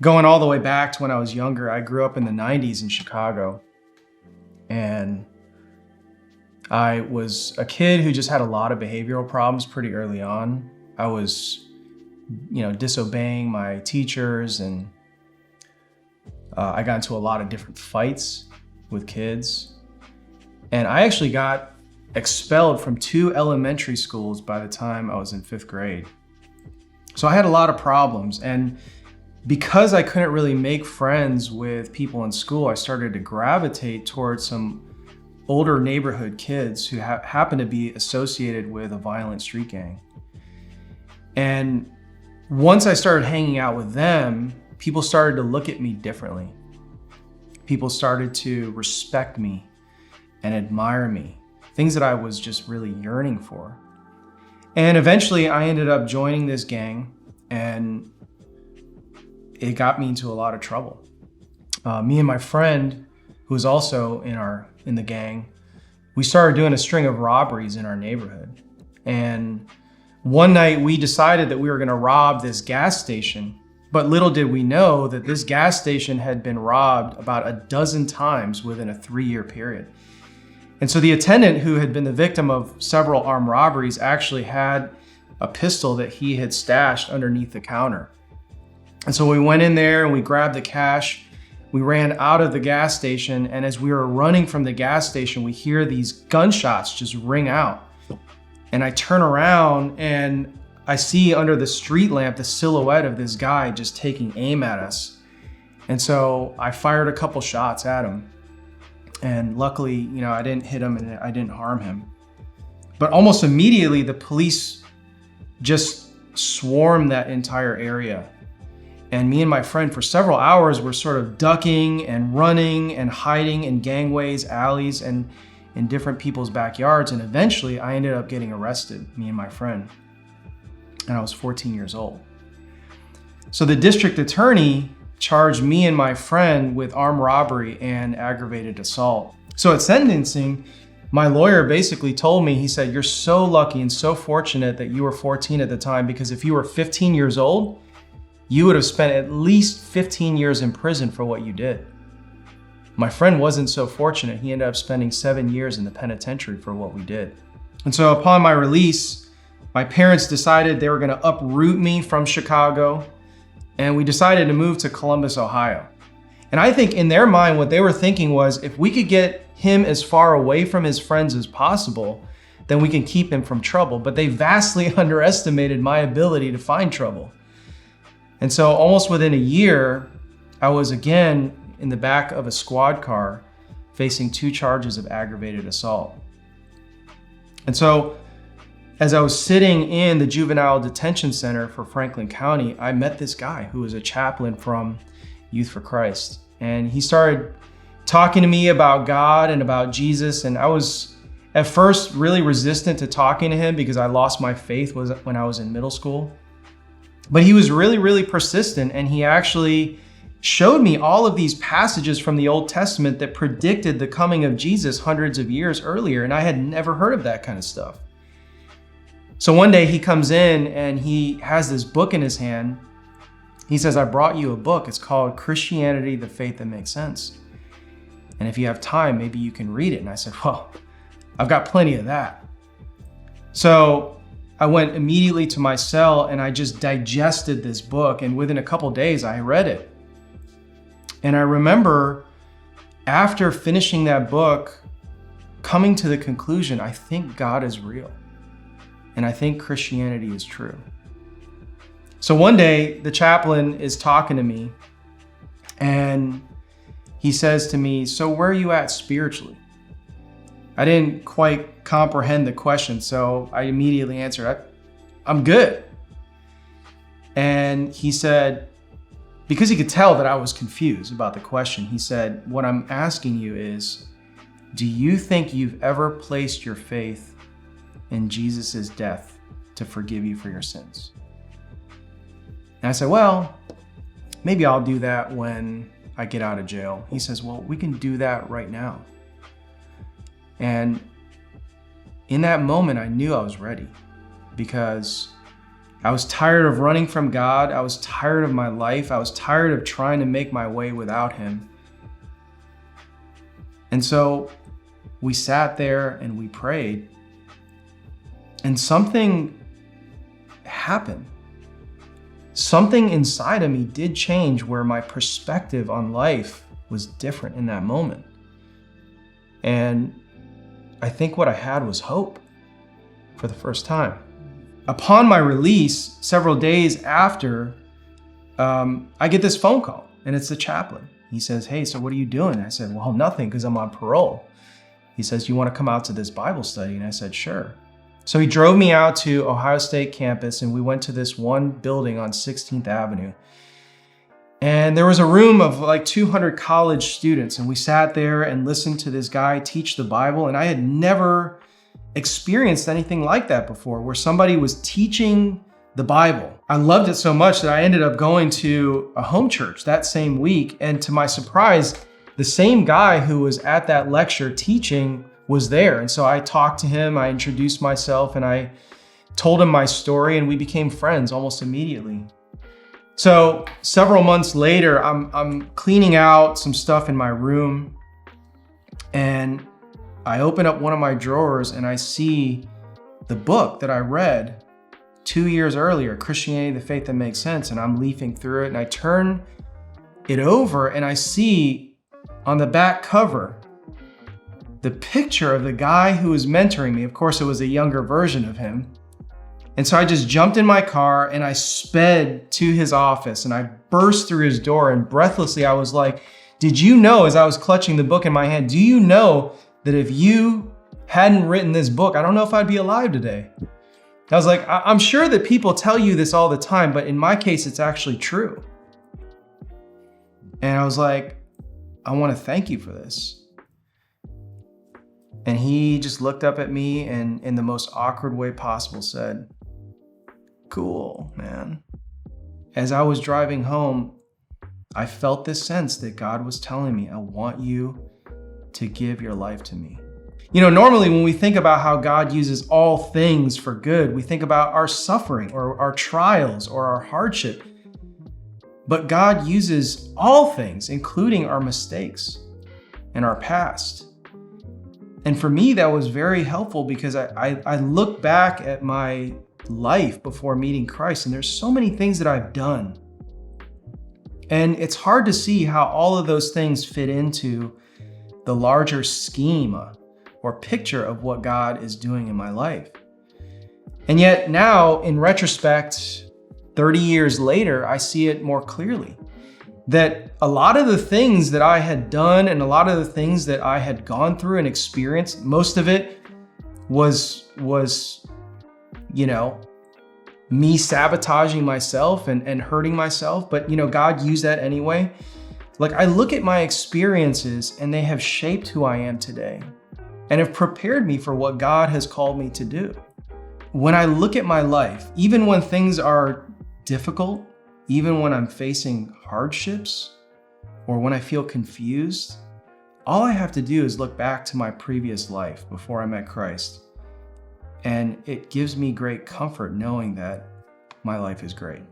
Going all the way back to when I was younger, I grew up in the 90s in Chicago. And I was a kid who just had a lot of behavioral problems pretty early on. I was, disobeying my teachers, and I got into a lot of different fights with kids. And I actually got expelled from 2 elementary schools by the time I was in 5th grade. So I had a lot of problems. And because I couldn't really make friends with people in school, I started to gravitate towards some older neighborhood kids who happened to be associated with a violent street gang. And once I started hanging out with them, people started to look at me differently. People started to respect me and admire me, things that I was just really yearning for. And eventually I ended up joining this gang, and it got me into a lot of trouble. Me and my friend, who was also in the gang, we started doing a string of robberies in our neighborhood. And one night we decided that we were gonna rob this gas station, but little did we know that this gas station had been robbed about a dozen times within a 3-year period. And so the attendant, who had been the victim of several armed robberies, actually had a pistol that he had stashed underneath the counter. And so we went in there and we grabbed the cash. We ran out of the gas station, and as we were running from the gas station, we hear these gunshots just ring out. And I turn around and I see under the street lamp the silhouette of this guy just taking aim at us. And so I fired a couple shots at him. And luckily, I didn't hit him and I didn't harm him. But almost immediately, the police just swarmed that entire area. And me and my friend, for several hours, were sort of ducking and running and hiding in gangways, alleys, and in different people's backyards. And eventually I ended up getting arrested, me and my friend. And I was 14 years old. So the district attorney charged me and my friend with armed robbery and aggravated assault. So at sentencing, my lawyer basically told me, he said, "You're so lucky and so fortunate that you were 14 at the time, because if you were 15 years old, you would have spent at least 15 years in prison for what you did." My friend wasn't so fortunate. He ended up spending 7 years in the penitentiary for what we did. And so upon my release, my parents decided they were gonna uproot me from Chicago, and we decided to move to Columbus, Ohio. And I think in their mind, what they were thinking was, if we could get him as far away from his friends as possible, then we can keep him from trouble. But they vastly underestimated my ability to find trouble. And so almost within a year, I was again in the back of a squad car facing 2 charges of aggravated assault. And so as I was sitting in the juvenile detention center for Franklin County, I met this guy who was a chaplain from Youth for Christ. And he started talking to me about God and about Jesus. And I was at first really resistant to talking to him because I lost my faith when I was in middle school. But he was really, really persistent, and he actually showed me all of these passages from the Old Testament that predicted the coming of Jesus hundreds of years earlier, and I had never heard of that kind of stuff. So one day he comes in and he has this book in his hand. He says, "I brought you a book. It's called Christianity, the Faith That Makes Sense. And if you have time, maybe you can read it." And I said, "Well, I've got plenty of that." So I went immediately to my cell and I just digested this book, and within a couple days I read it. And I remember after finishing that book, coming to the conclusion, I think God is real. And I think Christianity is true. So one day the chaplain is talking to me and he says to me, "So where are you at spiritually?" I didn't quite comprehend the question, so I immediately answered, "I'm good." And he said, because he could tell that I was confused about the question, he said, "What I'm asking you is, do you think you've ever placed your faith in Jesus' death to forgive you for your sins?" And I said, "Well, maybe I'll do that when I get out of jail." He says, "Well, we can do that right now." And in that moment, I knew I was ready, because I was tired of running from God. I was tired of my life. I was tired of trying to make my way without him. And so we sat there and we prayed, and something happened. Something inside of me did change, where my perspective on life was different in that moment. And I think what I had was hope for the first time. Upon my release, several days after, I get this phone call, and it's the chaplain. He says, "Hey, so what are you doing?" I said, "Well, nothing, because I'm on parole." He says, "You want to come out to this Bible study?" And I said, "Sure." So he drove me out to Ohio State campus, and we went to this one building on 16th Avenue. And there was a room of like 200 college students, and we sat there and listened to this guy teach the Bible. And I had never experienced anything like that before, where somebody was teaching the Bible. I loved it so much that I ended up going to a home church that same week. And to my surprise, the same guy who was at that lecture teaching was there. And so I talked to him, I introduced myself, and I told him my story, and we became friends almost immediately. So several months later, I'm cleaning out some stuff in my room, and I open up one of my drawers and I see the book that I read 2 years earlier, Christianity, the Faith That Makes Sense. And I'm leafing through it, and I turn it over and I see on the back cover the picture of the guy who was mentoring me. Of course, it was a younger version of him. And so I just jumped in my car and I sped to his office, and I burst through his door, and breathlessly I was like, "Did you know," as I was clutching the book in my hand, "do you know that if you hadn't written this book, I don't know if I'd be alive today?" I was like, I'm sure that people tell you this all the time, but in my case, it's actually true. And I was like, "I want to thank you for this." And he just looked up at me and in the most awkward way possible said, "Cool, man." As I was driving home, I felt this sense that God was telling me, "I want you to give your life to me." You know, normally when we think about how God uses all things for good, we think about our suffering or our trials or our hardship. But God uses all things, including our mistakes and our past. And for me, that was very helpful, because I look back at my life before meeting Christ, and there's so many things that I've done. And it's hard to see how all of those things fit into the larger scheme or picture of what God is doing in my life. And yet now, in retrospect, 30 years later, I see it more clearly. That a lot of the things that I had done and a lot of the things that I had gone through and experienced, most of it was me sabotaging myself and hurting myself. But, God used that anyway. Like, I look at my experiences and they have shaped who I am today and have prepared me for what God has called me to do. When I look at my life, even when things are difficult, even when I'm facing hardships or when I feel confused, all I have to do is look back to my previous life before I met Christ. And it gives me great comfort knowing that my life is great.